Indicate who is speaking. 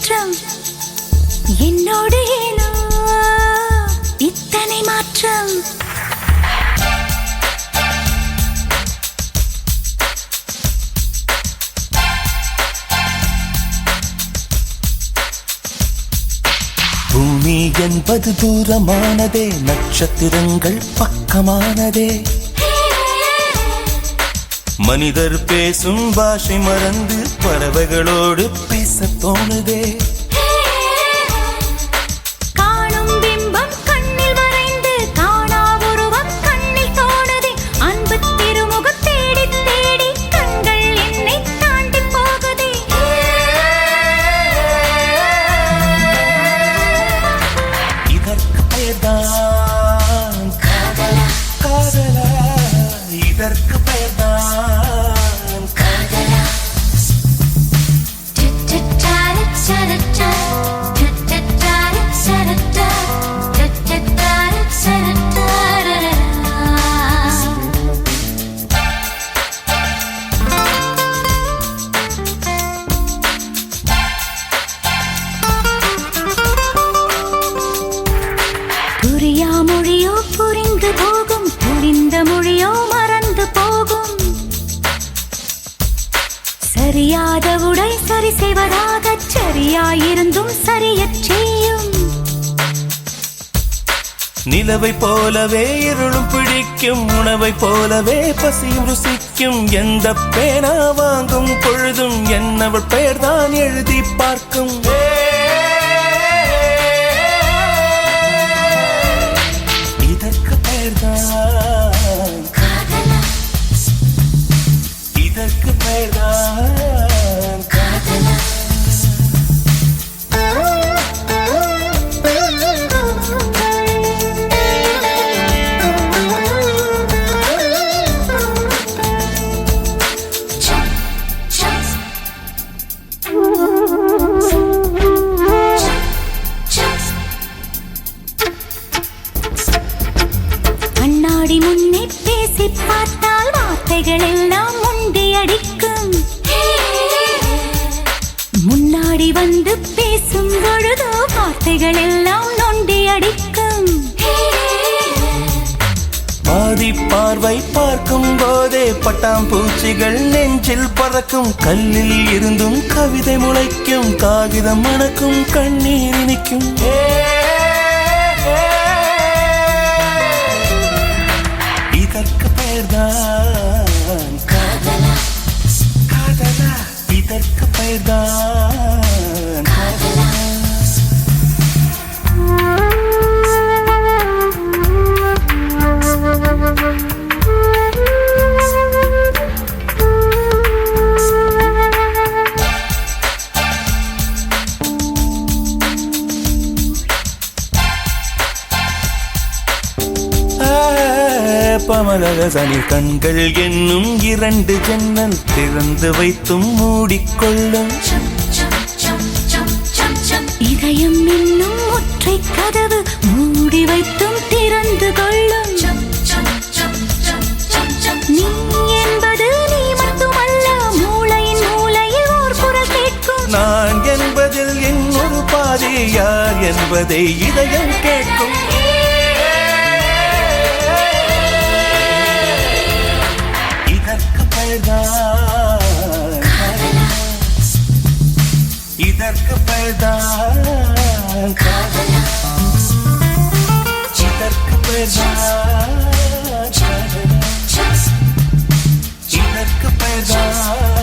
Speaker 1: மாற்றம் என்னோடு ஏனோ இத்தனை மாற்றம்
Speaker 2: பூமி என்பது தூரமானதே நட்சத்திரங்கள் பக்கமானதே மனிதர் பேசும் பாஷை மறந்து பறவைகளோடு பேச தோணுதே
Speaker 1: காணும் பிம்பம் கண்ணில் மறைந்து காணா உருவம் கண்ணில் தோணுதே அன்பு திருமுகம் தேடி தேடி கண்கள் என்னை தாண்டி போகுதே
Speaker 2: இதற்கு பெயர்தான் காதலா காதலா இதற்கு பெயர்தான்
Speaker 1: புரியா மொழியோ புரிந்து போகும் புரிந்த மொழியோ மறந்து போகும் சரியாத உடை சரி செய்வதாக சரியாயிருந்தும் சரியச் செய்யும்
Speaker 2: நிலவை போலவே இருளும் பிடிக்கும் உணவை போலவே பசியும் ருசிக்கும் எந்த பேனா வாங்கும் பொழுதும் என்னவள் பெயர்தான் எழுதி பார்க்கும் இதற்கு பெயர்தான் காதலா இதற்கு பெயர்தான் காதலா
Speaker 1: கண்ணாடி முன்னே பேசி பார்த்தால் வார்த்தைகள் எல்லாம் முண்டி அடிக்கும் முன்னாடி வந்து பேசும் பொழுதோ வார்த்தைகள் எல்லாம் நொண்டி அடிக்கும்
Speaker 2: பாதி பார்வை பார்க்கும் போதே பட்டாம்பூச்சிகள் நெஞ்சில் பறக்கும் கல்லில் இருந்தும் கவிதை முளைக்கும் காகிதம் மணக்கும் கண்ணீர் இனிக்கும் இதற்கு பெயர்தான் காதலா காதலா இதற்கு பெயர்தான் காதலா பமலகசனி கண்கள் என்னும் இரண்டு ஜன்னல் திறந்து வைத்தும் மூடிக்கொள்ளும்
Speaker 1: இதயம் இன்னும் ஒற்றை கதவு மூடி வைத்தும் திறந்து கொள்ளும் நீ என்பது நீ மட்டுமல்ல மூளையின் மூளையில் ஓர் குரல் கேட்கும்
Speaker 2: நான் என்பதில் இன்னொரு பாதி யார் என்பதை இதயம் கேட்கும் இதற்கு பெயர்தான் காதலா இதற்கு பெயர்தான் காதலா இதற்கு பெயர்தான் காதலா இதற்கு பெயர்தான்